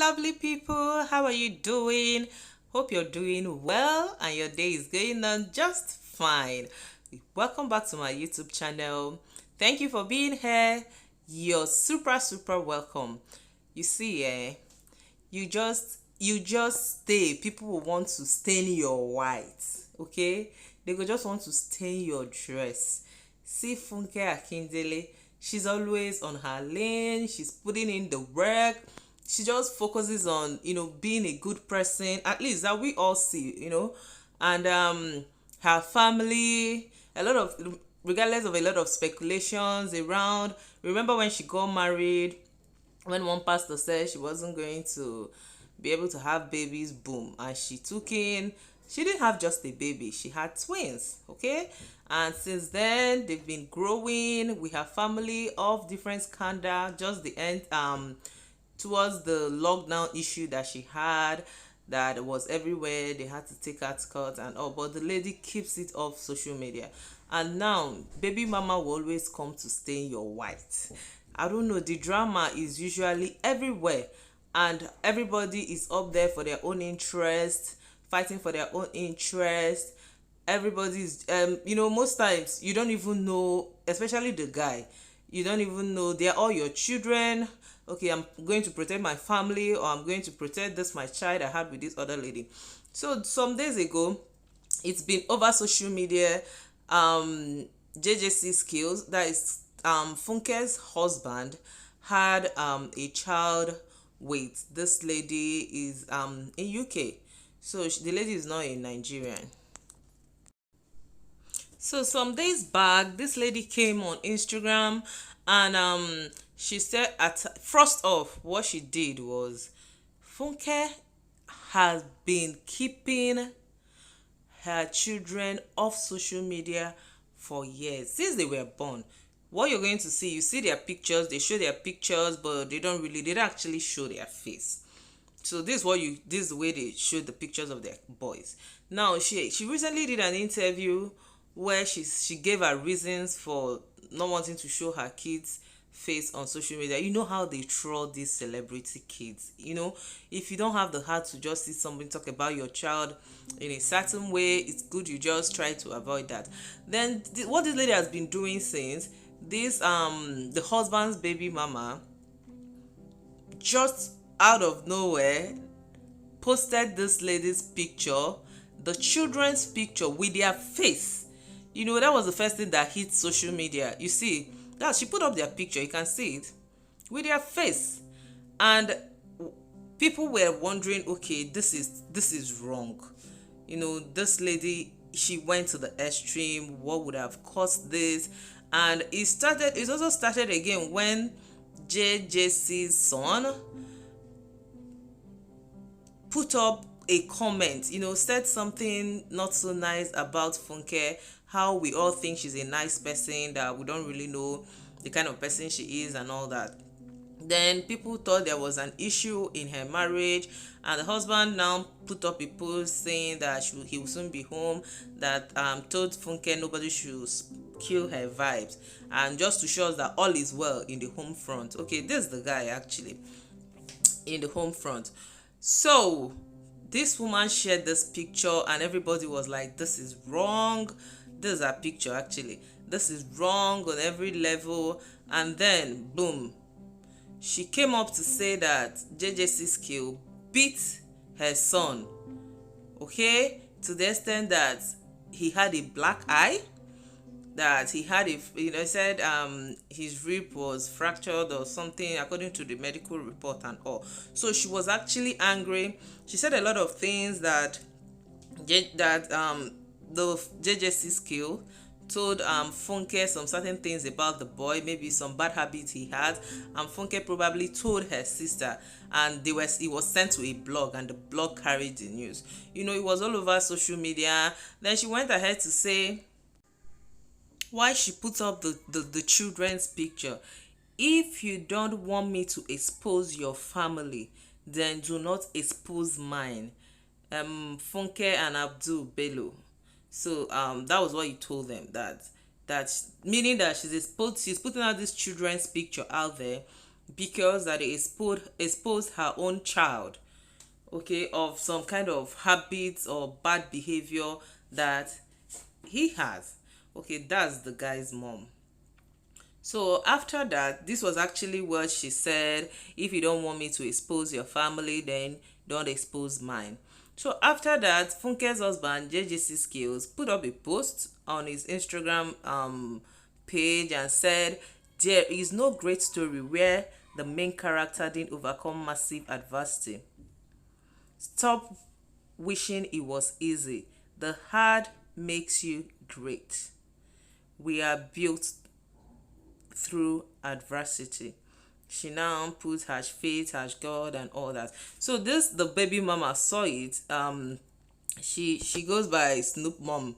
lovely people. How are you doing? Hope you're doing well and your day is going on just fine. Welcome back to my YouTube channel. Thank you for being here. You're super welcome. You see, you just stay. People will want to stain your white, okay? They will just want to stain your dress. See Funke Akindele, she's always on her lane, she's putting in the work. She just focuses on being a good person, at least that we all see. And her family, a lot of, regardless of a lot of speculations around. Remember when she got married, when one pastor said she wasn't going to be able to have babies, boom, and she took in, she didn't have just a baby, she had twins, okay? And since then they've been growing. We have family of different scandal, just the end towards the lockdown issue that she had, that was everywhere. They had to take her to court and all, but the lady keeps it off social media. And now baby mama will always come to stain your white. I don't know, the drama is usually everywhere, and everybody is up there for their own interest, fighting for their own interest. Everybody's most times you don't even know, especially the guy, you don't even know they're all your children. Okay, I'm going to protect my family, or I'm going to protect this my child I had with this other lady. So some days ago, it's been over social media. jjcskills, that is Funke's husband, had a child with this lady. Is in UK, so the lady is not a Nigerian. So some days back, this lady came on Instagram, and she said, at first off, what she did was, Funke has been keeping her children off social media for years, since they were born. What you're going to see, you see their pictures, they show their pictures, but they don't actually show their face. So this is the way they show the pictures of their boys. Now she recently did an interview where she gave her reasons for not wanting to show her kids face on social media. You know how they troll these celebrity kids. If you don't have the heart to just see somebody talk about your child in a certain way, it's good you just try to avoid that. Then what this lady has been doing since this, the husband's baby mama, just out of nowhere, posted this lady's picture, the children's picture, with their face. That was the first thing that hit social media. You see that she put up their picture, you can see it, with their face. And people were wondering, okay, this is wrong. This lady, she went to the extreme. What would have caused this? And it also started again when JJC's son put up a comment, said something not so nice about Funke, how we all think she's a nice person, that we don't really know the kind of person she is and all that. Then people thought there was an issue in her marriage, and the husband now put up a post saying that he will soon be home, that told Funke nobody should kill her vibes, and just to show us that all is well in the home front. Okay, this is the guy actually in the home front. So this woman shared this picture, and everybody was like, this is wrong. This is her picture actually. This is wrong on every level. And then boom, she came up to say that jjcskills beat her son, okay, to the extent that he had a black eye, that he had said his rib was fractured or something, according to the medical report and all. So she was actually angry. She said a lot of things that the jjcskills told Funke some certain things about the boy, maybe some bad habits he had, and Funke probably told her sister, and it was sent to a blog, and the blog carried the news. It was all over social media. Then she went ahead to say why she put up the children's picture. If you don't want me to expose your family, then do not expose mine. Funke and Abdul Bello. So that was what he told them, that meaning that she's putting out this children's picture out there because that he exposed her own child, okay, of some kind of habits or bad behavior that he has. Okay, that's the guy's mom. So after that, this was actually what she said: if you don't want me to expose your family, then don't expose mine. So after that, Funke's husband, jjcskills, put up a post on his Instagram page and said, there is no great story where the main character didn't overcome massive adversity. Stop wishing it was easy. The hard makes you great. We are built through adversity. She now puts her faith, her God, and all that. So this, the baby mama saw it. She goes by Snoop Mom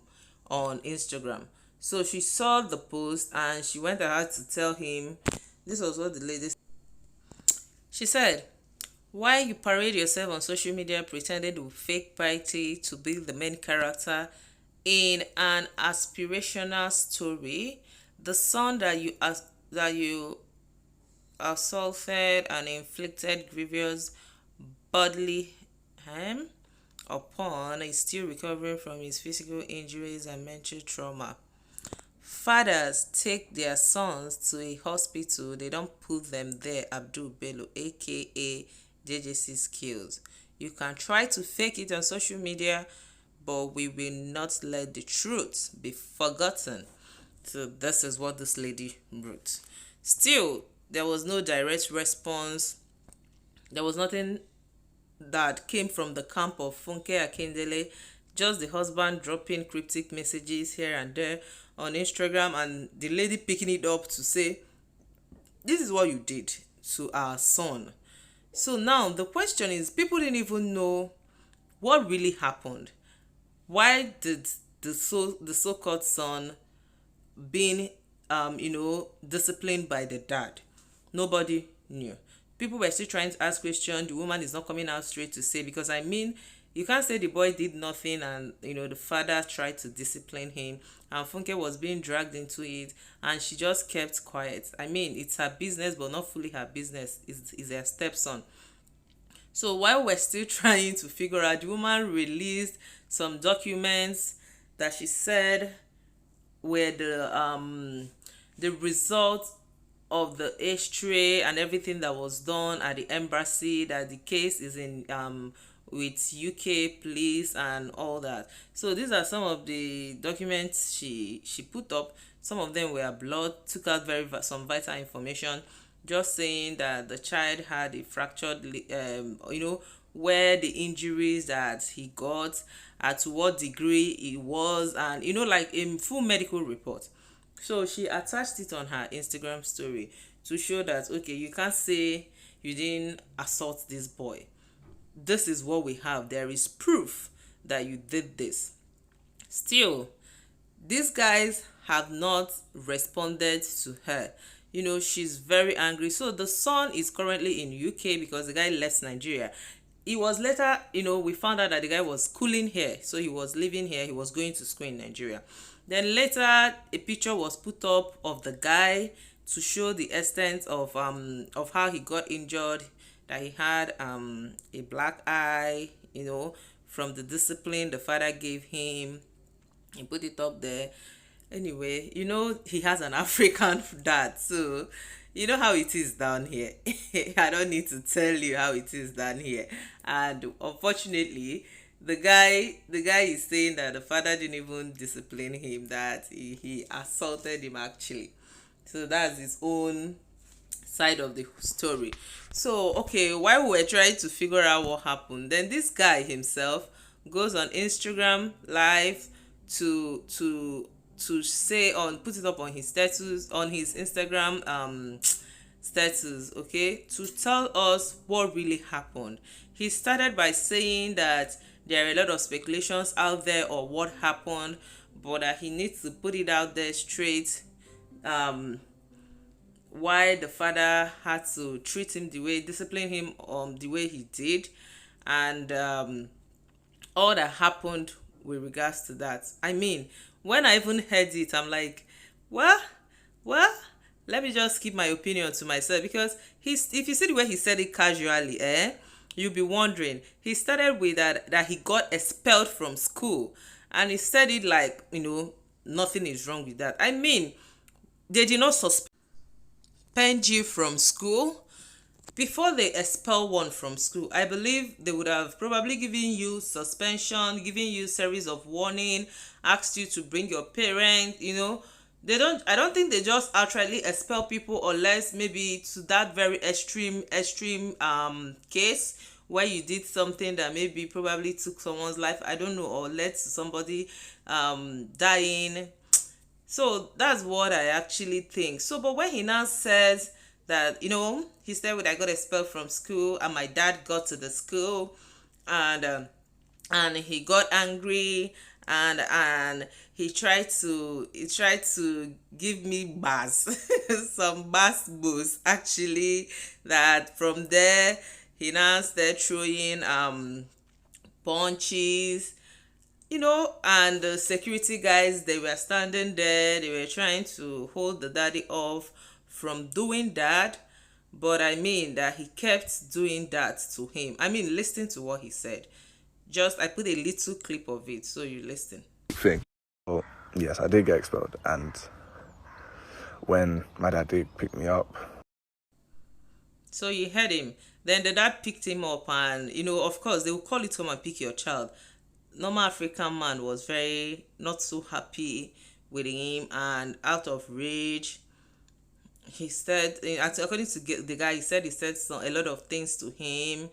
on Instagram. So she saw the post and she went ahead to tell him. This was what the lady. She said, "Why you parade yourself on social media pretending to fake piety to be the main character in an aspirational story? The son that you assaulted and inflicted grievous bodily harm upon is still recovering from his physical injuries and mental trauma. Fathers take their sons to a hospital, they don't put them there. Abdul Bello, aka jjcskills. You can try to fake it on social media, but we will not let the truth be forgotten." So this is what this lady wrote. Still, there was no direct response. There was nothing that came from the camp of Funke Akindele, just the husband dropping cryptic messages here and there on Instagram, and the lady picking it up to say, "This is what you did to our son." So now the question is, people didn't even know what really happened. Why did the so-called son being disciplined by the dad? Nobody knew. People were still trying to ask questions. The woman is not coming out straight to say, because I mean, you can't say the boy did nothing and the father tried to discipline him and Funke was being dragged into it and she just kept quiet. I mean, it's her business, but not fully her business. Is her stepson. So while we're still trying to figure out, the woman released some documents that she said were the result of the X-ray and everything that was done at the embassy, that the case is in with UK police and all that. So these are some of the documents she put up. Some of them were blood, took out some vital information, just saying that the child had a fractured where the injuries that he got, to what degree it was, and like a full medical report. So she attached it on her Instagram story to show that, okay, you can't say you didn't assault this boy. This is what we have. There is proof that you did this. Still, these guys have not responded to her. She's very angry. So the son is currently in UK because the guy left Nigeria. It was later, we found out that the guy was schooling here. So he was living here. He was going to school in Nigeria. Then later, a picture was put up of the guy to show the extent of how he got injured, that he had a black eye, from the discipline the father gave him. He put it up there. Anyway, he has an African dad, so you know how it is down here. I don't need to tell you how it is down here. And unfortunately, the guy is saying that the father didn't even discipline him, that he assaulted him actually. So that's his own side of the story. So okay, while we were trying to figure out what happened, then this guy himself goes on Instagram live to say, put it up on his status, on his Instagram status, okay, to tell us what really happened. He started by saying that there are a lot of speculations out there or what happened, but that he needs to put it out there straight, why the father had to discipline him the way he did, and all that happened with regards to that. I mean, when I even heard it, I'm like, well, let me just keep my opinion to myself, because if you see the way he said it casually, you'll be wondering. He started with that he got expelled from school, and he said it like, nothing is wrong with that. I mean, they did not suspend you from school. Before they expel one from school, I believe they would have probably given you suspension, given you series of warning, asked you to bring your parent. I don't think they just outrightly expel people, unless maybe to that very extreme case where you did something that maybe probably took someone's life, I don't know, or led to somebody dying. So that's what I actually think. So, but when he now says that, he said when I got expelled from school and my dad got to the school, and he got angry, and he tried to give me bars, some bass boost actually, that from there he now started throwing punches, and the security guys, they were standing there, they were trying to hold the daddy off from doing that. But I mean that he kept doing that to him. I mean, listen to what he said. Just, I put a little clip of it, so you listen. Thing. Well, yes, I did get expelled, and when my dad did pick me up. So you heard him. Then the dad picked him up, and of course they will call it come and pick your child. Normal African man was very not so happy with him, and out of rage, he said, according to the guy, he said a lot of things to him.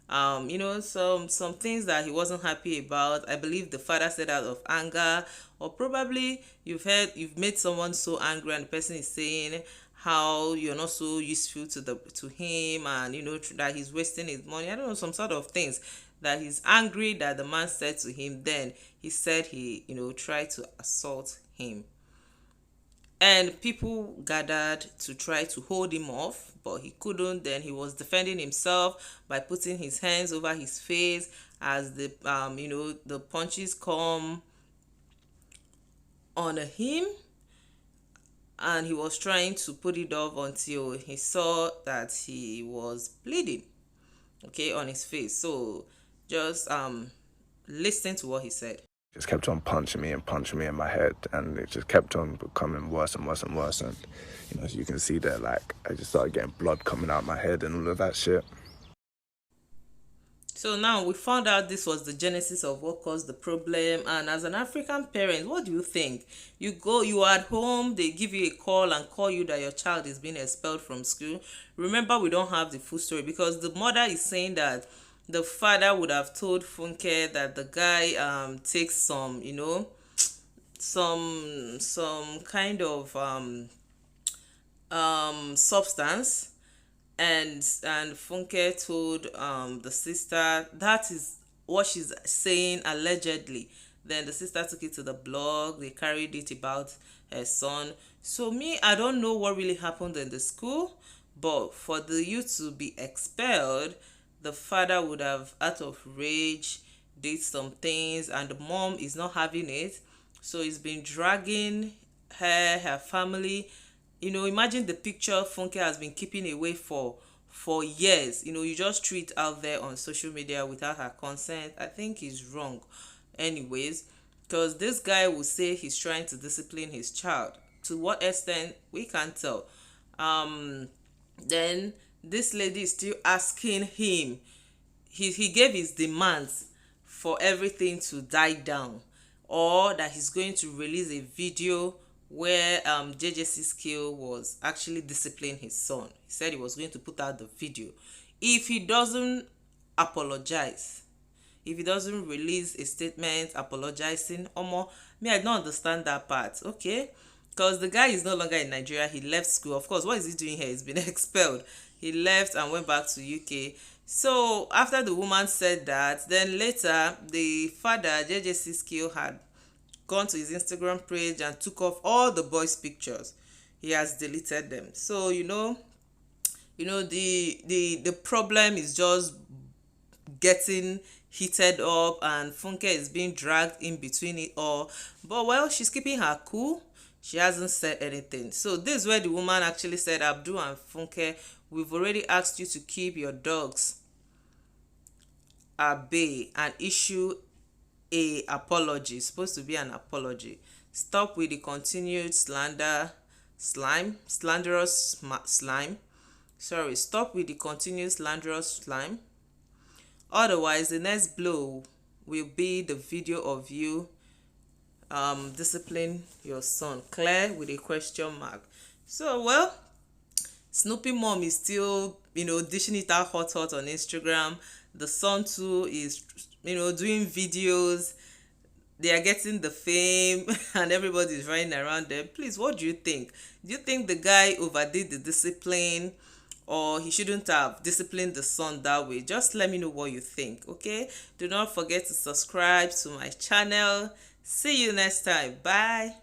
Some things that he wasn't happy about. I believe the father said out of anger, or probably you've made someone so angry, and the person is saying how you're not so useful to him, and that he's wasting his money. I don't know, some sort of things that he's angry that the man said to him. Then he said he tried to assault him, and people gathered to try to hold him off, but he couldn't. Then he was defending himself by putting his hands over his face as the punches come on him, and he was trying to put it off until he saw that he was bleeding, on his face. So just listen to what he said. Just kept on punching me in my head, and it just kept on becoming worse and worse and worse. And as you can see there, like, I just started getting blood coming out my head and all of that shit. So now we found out this was the genesis of what caused the problem. And as an African parent, what do you think? You are at home, they give you a call and call you that your child is being expelled from school. Remember, we don't have the full story, because the mother is saying that the father would have told Funke that the guy takes some, some kind of substance, and Funke told the sister. That is what she's saying, allegedly. Then the sister took it to the blog, they carried it about her son. So me, I don't know what really happened in the school, but for the youth to be expelled, the father would have, out of rage, did some things, and the mom is not having it. So he's been dragging her family. Imagine the picture Funke has been keeping away for years. You just threw it out there on social media without her consent. I think is wrong anyways, because this guy will say he's trying to discipline his child. To what extent, we can't tell. Then this lady is still asking him. He gave his demands for everything to die down, or that he's going to release a video where jjcskills was actually disciplining his son. He said he was going to put out the video. If he doesn't apologize, if he doesn't release a statement apologizing, me, I don't understand that part. Okay, because the guy is no longer in Nigeria. He left school. Of course, what is he doing here? He's been expelled. He left and went back to UK. So after the woman said that, then later the father, jjcskills, had gone to his Instagram page and took off all the boys' pictures. He has deleted them. So the problem is just getting heated up, and Funke is being dragged in between it all. But well, she's keeping her cool. She hasn't said anything. So this is where the woman actually said, Abdul and Funke, we've already asked you to keep your dogs at bay and issue a apology. It's supposed to be an apology. Stop with the continued slanderous slime. Sorry, stop with the continued slanderous slime. Otherwise, the next blow will be the video of you discipline your son. Claire with a question mark. So, well, Snoopy mom is still, dishing it out hot on Instagram. The son too is, doing videos. They are getting the fame and everybody is running around them. Please, what do you think? Do you think the guy overdid the discipline, or he shouldn't have disciplined the son that way? Just let me know what you think, okay? Do not forget to subscribe to my channel. See you next time. Bye.